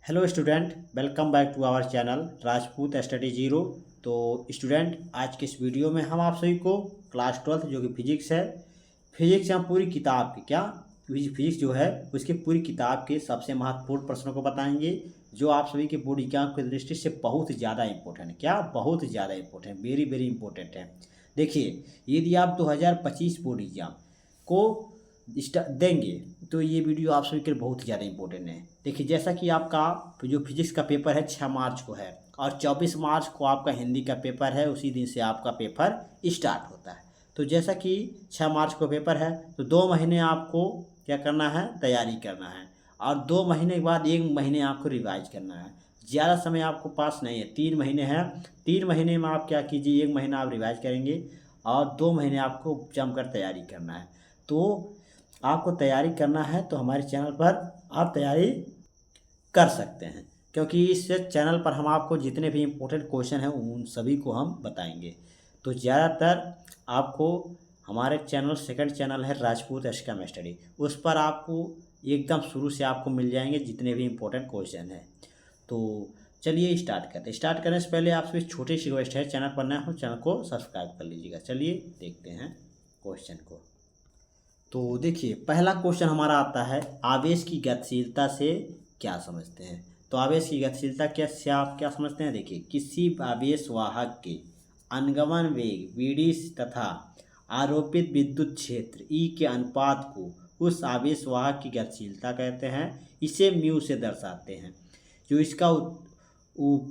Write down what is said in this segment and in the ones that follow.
Hello student, welcome back to our channel Rajput study zero. तो student, आज के इस वीडियो में हम आप सभी को क्लास 12 जो कि फिजिक्स है, फिजिक्स हम पूरी किताब की फिजिक्स जो है उसकी पूरी किताब के सबसे महत्वपूर्ण प्रश्नों को बताएंगे जो आप सभी के बोर्ड एग्जाम की दृष्टि से बहुत ज़्यादा इंपॉर्टेंट है। क्या बहुत ज़्यादा इंपॉर्टेंट, वेरी वेरी इंपॉर्टेंट है। देखिए, यदि आप 2025 बोर्ड एग्जाम को देंगे तो ये वीडियो आप सभी के लिए बहुत ज़्यादा इंपॉर्टेंट है। देखिए, जैसा कि आपका जो फिजिक्स का पेपर है 6 मार्च को है और 24 मार्च को आपका हिंदी का पेपर है, उसी दिन से आपका पेपर स्टार्ट होता है। तो जैसा कि 6 मार्च को पेपर है तो 2 महीने आपको क्या करना है, तैयारी करना है, और 2 महीने के बाद 1 महीने आपको रिवाइज करना है। ज़्यादा समय आपको पास नहीं है, 3 महीने हैं। 3 महीने में आप क्या कीजिए, 1 महीना आप रिवाइज करेंगे और 2 महीने आपको जमकर तैयारी करना है। तो आपको तैयारी करना है तो हमारे चैनल पर आप तैयारी कर सकते हैं, क्योंकि इस चैनल पर हम आपको जितने भी इम्पोर्टेंट क्वेश्चन हैं उन सभी को हम बताएंगे। तो ज़्यादातर आपको हमारे चैनल सेकंड चैनल है राजपूत एस्कम स्टडी, उस पर आपको एकदम शुरू से आपको मिल जाएंगे जितने भी इम्पोर्टेंट क्वेश्चन हैं। तो चलिए स्टार्ट करते हैं। स्टार्ट करने से पहले आपसे छोटी सी रिक्वेस्ट है, चैनल पर नया हो चैनल को सब्सक्राइब कर लीजिएगा। चलिए देखते हैं क्वेश्चन को। तो देखिए, पहला क्वेश्चन हमारा आता है, आवेश की गतिशीलता से क्या समझते हैं। तो आवेश की गतिशीलता क्या से आप क्या समझते हैं। देखिए, किसी आवेश वाहक के अनुगमन वेग वीडी तथा आरोपित विद्युत क्षेत्र ई के अनुपात को उस आवेश वाहक की गतिशीलता कहते हैं। इसे म्यू से दर्शाते हैं। जो इसका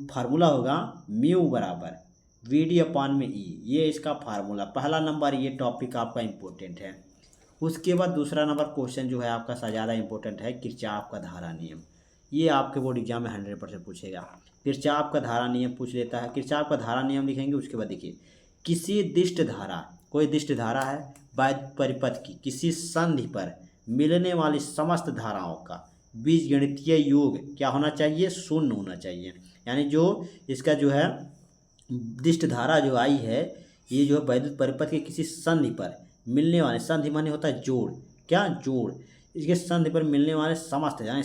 फार्मूला होगा म्यू बराबर वी डी अपान में ई, ये इसका फार्मूला। पहला नंबर ये टॉपिक आपका इम्पोर्टेंट है। उसके बाद दूसरा नंबर क्वेश्चन जो है आपका ज़्यादा इंपॉर्टेंट है, किरचॉफ का धारा नियम। ये आपके बोर्ड एग्जाम में 100% पूछेगा। किरचॉफ का धारा नियम पूछ लेता है। किरचॉफ का धारा नियम लिखेंगे। उसके बाद देखिए, किसी दिष्ट धारा, कोई दिष्ट धारा है वैद्युत परिपथ की किसी संधि पर मिलने वाली समस्त धाराओं का बीजगणितीय योग क्या होना चाहिए, शून्य होना चाहिए। यानी जो इसका जो है दिष्ट धारा जो आई है, ये जो है वैद्युत परिपथ के किसी संधि पर मिलने वाले, संधि माने होता है जोड़, क्या जोड़, इसके संधि पर मिलने वाले समस्त यानी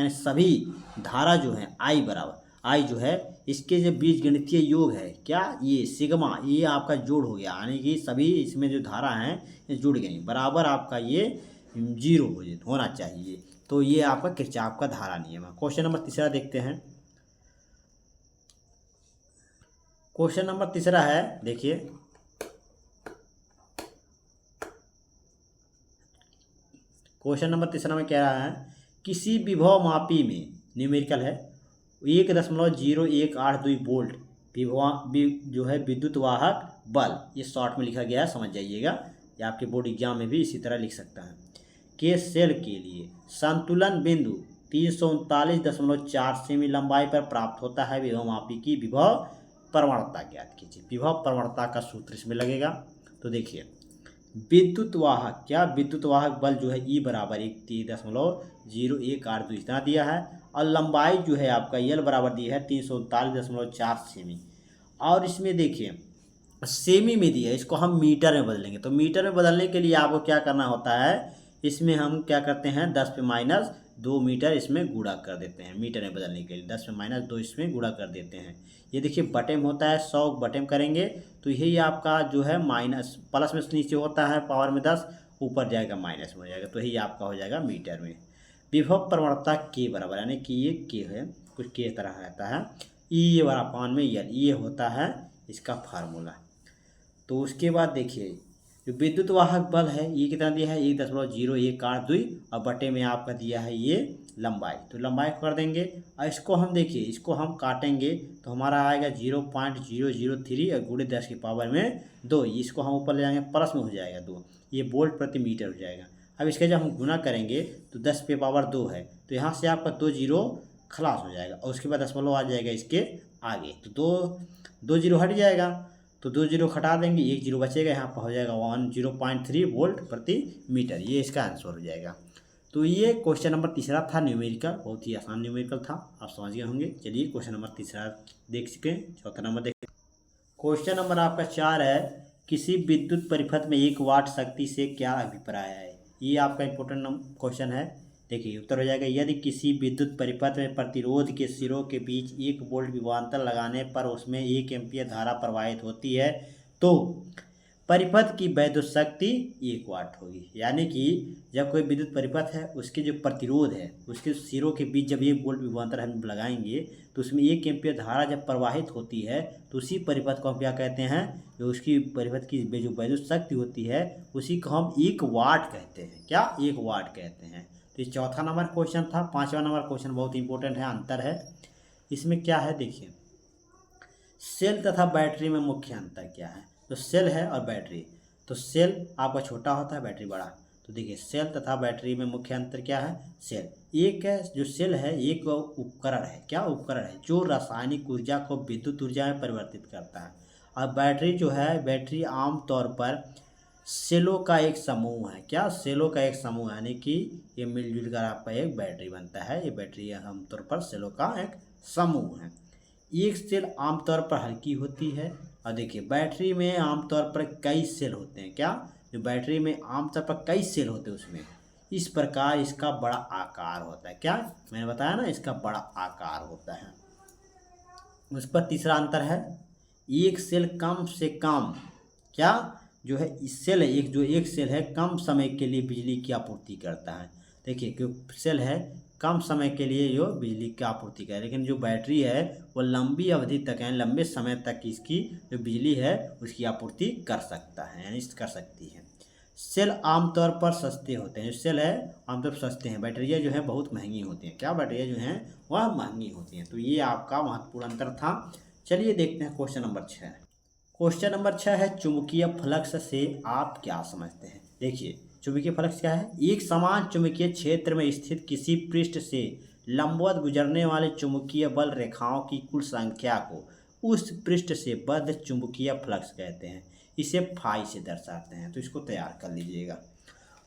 सभी धारा जो है आई बराबर, आई जो है इसके जो बीजगणितीय योग है क्या, ये सिग्मा, ये आपका जोड़ हो गया। यानी कि सभी इसमें जो धारा हैं ये जुड़ गई बराबर, आपका ये 0 होना चाहिए। तो ये आपका किरचॉफ का धारा नियम है। क्वेश्चन नंबर तीसरा देखते हैं। क्वेश्चन नंबर तीसरा है, देखिए, क्वेश्चन नंबर तीसरा में कह रहा है, किसी विभव मापी में, न्यूमेरिकल है, 1.0182 वोल्ट जो है विद्युत वाहक बल, ये शॉर्ट में लिखा गया है, समझ जाइएगा। ये आपके बोर्ड एग्जाम में भी इसी तरह लिख सकता है। के सेल के लिए संतुलन बिंदु 339.4 सेमी लंबाई पर प्राप्त होता है। विभव मापी की विभव प्रवणता ज्ञात कीजिए। विभव प्रवणता का सूत्र इसमें लगेगा। तो देखिए, विद्युत वाहक क्या, विद्युत वाहक बल जो है ई बराबर 1.0182 इतना दिया है, और लंबाई जो है आपका यल बराबर दिया है 339.4 सेमी। और इसमें देखिए सेमी में दिया है, इसको हम मीटर में बदलेंगे। तो मीटर में बदलने के लिए आपको क्या करना होता है, इसमें हम क्या करते हैं 10 पे माइनस 2 मीटर इसमें गुणा कर देते हैं। मीटर में बदलने के लिए 10 पे माइनस 2 इसमें गुणा कर देते हैं। ये देखिए बटे में होता है 100 बटे में करेंगे तो यही आपका जो है माइनस, प्लस में नीचे होता है पावर में 10, ऊपर जाएगा माइनस में हो जाएगा। तो यही आपका हो जाएगा मीटर में। विभव प्रवणता के बराबर, यानी कि ये के है, कुछ के तरह रहता है, ई बराबर अपान में यल, ये होता है इसका फार्मूला। तो उसके बाद देखिए, जो विद्युत वाहक बल है ये कितना दिया है 1.0182 और बटे में आपका दिया है ये लंबाई। तो लंबाई कर देंगे और इसको हम देखिए, इसको हम काटेंगे तो हमारा आएगा 0.003 और गुणे 10 की पावर में 2। इसको हम ऊपर ले जाएंगे प्लस में हो जाएगा 2, ये वोल्ट प्रति मीटर हो जाएगा। अब इसका जब हम गुना करेंगे तो 10 पे पावर 2 है, तो यहाँ से आपका 2 जीरो खलास हो जाएगा और उसके बाद दशमलव आ जाएगा इसके आगे। तो दो जीरो हट जाएगा, तो 2 जीरो हटा देंगे, 1 जीरो बचेगा, यहाँ पर हो जाएगा 10.3 वोल्ट प्रति मीटर। ये इसका आंसर हो जाएगा। तो ये क्वेश्चन नंबर तीसरा था न्यूमेरिकल, बहुत ही आसान न्यूमेरिकल था, आप समझ गए होंगे। चलिए क्वेश्चन नंबर तीसरा देख चुके, चौथा नंबर देख। क्वेश्चन नंबर आपका 4 है, किसी विद्युत परिपथ में 1 वाट शक्ति से क्या अभिप्राय है। ये आपका इंपॉर्टेंट क्वेश्चन है। देखिए उत्तर हो जाएगा, यदि किसी विद्युत परिपथ में प्रतिरोध के सिरों के बीच 1 वोल्ट विभवांतर लगाने पर उसमें 1 एम्पीयर धारा प्रवाहित होती है तो परिपथ की वैद्युत शक्ति 1 वाट होगी। यानी कि जब कोई विद्युत परिपथ है उसके जो प्रतिरोध है उसके सिरों के बीच जब 1 वोल्ट विभवांतर हम लगाएंगे तो उसमें 1 एम्पीयर धारा जब प्रवाहित होती है तो उसी परिपथ को हम क्या कहते हैं, जो उसकी परिपथ की जो वैद्युत शक्ति होती है उसी को हम 1 वाट कहते हैं। क्या 1 वाट कहते हैं। तो ये चौथा नंबर क्वेश्चन था। 5वां नंबर क्वेश्चन बहुत इंपॉर्टेंट है, अंतर है इसमें क्या है देखिए, सेल तथा बैटरी में मुख्य अंतर क्या है। तो सेल है और बैटरी, तो सेल आपका छोटा होता है, बैटरी बड़ा। तो देखिए सेल तथा बैटरी में मुख्य अंतर क्या है। सेल एक है, जो सेल है एक उपकरण है, क्या उपकरण है जो रासायनिक ऊर्जा को विद्युत ऊर्जा में परिवर्तित करता है। और बैटरी जो है, बैटरी आमतौर पर सेलों का एक समूह है। क्या सेलों का एक समूह है, यानी कि ये मिलजुल कर आपका एक बैटरी बनता है। ये बैटरी आमतौर पर सेलों का एक समूह है। एक सेल आमतौर पर हल्की होती है और देखिए बैटरी में आमतौर पर कई सेल होते हैं। क्या, जो बैटरी में आमतौर पर कई सेल होते हैं उसमें इस प्रकार इसका बड़ा आकार होता है। क्या मैंने बताया ना, इसका बड़ा आकार होता है। उस पर तीसरा अंतर है, एक सेल कम से कम क्या जो है इस सेल है, एक सेल है कम समय के लिए बिजली की आपूर्ति करता है। देखिए जो सेल है कम समय के लिए जो बिजली की आपूर्ति करे, लेकिन जो बैटरी है वो लंबी अवधि तक यानी लंबे समय तक इसकी जो बिजली है उसकी आपूर्ति कर सकता है, यानी कर सकती है। सेल आमतौर पर सस्ते होते हैं। जो सेल है आमतौर पर सस्ते हैं, बैटरियाँ जो हैं बहुत महंगी होती हैं। क्या बैटरियाँ जो हैं वह महंगी होती हैं। तो ये आपका महत्वपूर्ण अंतर था। चलिए देखते हैं क्वेश्चन नंबर 6। क्वेश्चन नंबर 6 है, चुंबकीय फ्लक्स से आप क्या समझते हैं। देखिए चुंबकीय फ्लक्स क्या है, एक समान चुंबकीय क्षेत्र में स्थित किसी पृष्ठ से लंबवत गुजरने वाले चुंबकीय बल रेखाओं की कुल संख्या को उस पृष्ठ से बद्ध चुंबकीय फ्लक्स कहते हैं। इसे फाई से दर्शाते हैं। तो इसको तैयार कर लीजिएगा।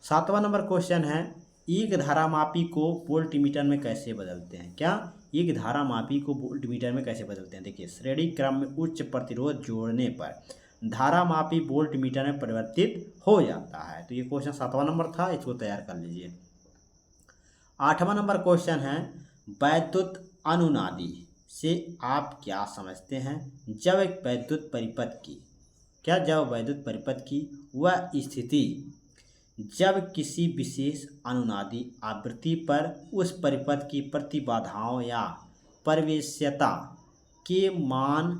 7वां नंबर क्वेश्चन है, एक धारामापी को वोल्टमीटर में कैसे बदलते हैं। क्या, एक धारामापी को वोल्टमीटर में कैसे बदलते हैं। देखिए श्रेणी क्रम में उच्च प्रतिरोध जोड़ने पर धारामापी वोल्टमीटर में परिवर्तित हो जाता है। तो ये क्वेश्चन 7वां नंबर था, इसको तैयार कर लीजिए। 8वां नंबर क्वेश्चन है, वैद्युत अनुनादी से आप क्या समझते हैं। जब एक वैद्युत परिपथ की जब वैद्युत परिपथ की वह स्थिति जब किसी विशेष अनुनादी आवृत्ति पर उस परिपथ की प्रतिबाधाओं या प्रवेश्यता के मान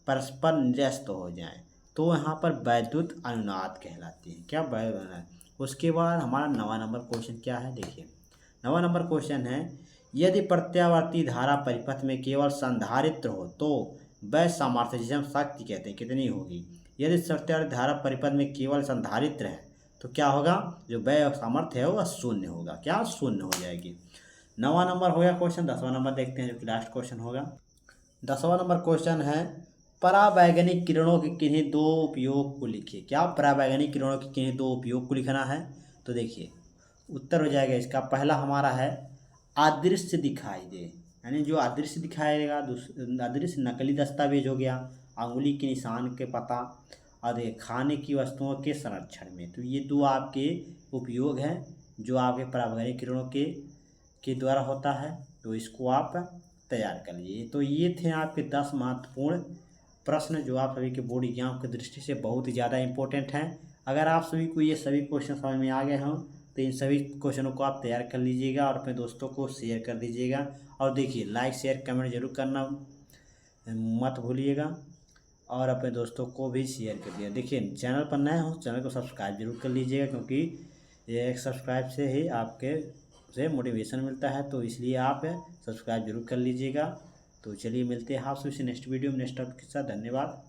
परस्पर निरस्त हो जाएं तो यहाँ पर वैद्युत अनुनाद कहलाती है। क्या, वैद्युत अनुनाद। उसके बाद हमारा 9वां नंबर क्वेश्चन क्या है। देखिए 9वां नंबर क्वेश्चन है, यदि प्रत्यावर्ती धारा परिपथ में केवल संधारित्र हो तो वह सामर्थ्य, जिसे हम शक्ति कहते हैं, कितनी होगी। यदि प्रत्यावर्ती धारा परिपथ में केवल संधारित्र है तो क्या होगा, जो वह सामर्थ्य है वह शून्य होगा। क्या, शून्य हो जाएगी। 9वां नंबर हो गया क्वेश्चन। 10वां नंबर देखते हैं जो कि लास्ट क्वेश्चन होगा। 10वां नंबर क्वेश्चन है, परावैंगनिक किरणों के किन्हीं दो उपयोग को लिखिए। क्या, परावैंगनिक किरणों के किन्हीं दो उपयोग को लिखना है। तो देखिए उत्तर हो जाएगा इसका, पहला हमारा है अदृश्य दिखाई दे, यानी जो अदृश्य दिखाएगा। अदृश्य नकली दस्तावेज हो गया, अंगुली के निशान के पता और खाने की वस्तुओं के संरक्षण में। तो ये दो आपके उपयोग हैं जो आपके परावैंगनिक किरणों के द्वारा होता है। तो इसको आप तैयार कर लीजिए। तो ये थे आपके 10 महत्वपूर्ण प्रश्न जो आप सभी के बोर्ड एग्जाम की दृष्टि से बहुत ही ज़्यादा इंपॉर्टेंट हैं। अगर आप सभी को ये सभी क्वेश्चन समझ में आ गए हों तो इन सभी क्वेश्चनों को आप तैयार कर लीजिएगा और अपने दोस्तों को शेयर कर दीजिएगा। और देखिए लाइक शेयर कमेंट जरूर करना मत भूलिएगा और अपने दोस्तों को भी शेयर कर दिया। देखिए चैनल पर नए हो चैनल को सब्सक्राइब जरूर कर लीजिएगा, क्योंकि ये एक सब्सक्राइब से ही आपके से मोटिवेशन मिलता है। तो इसलिए आप सब्सक्राइब जरूर कर लीजिएगा। तो चलिए मिलते हैं आपसे नेक्स्ट वीडियो में नेक्स्ट टॉपिक के साथ। धन्यवाद।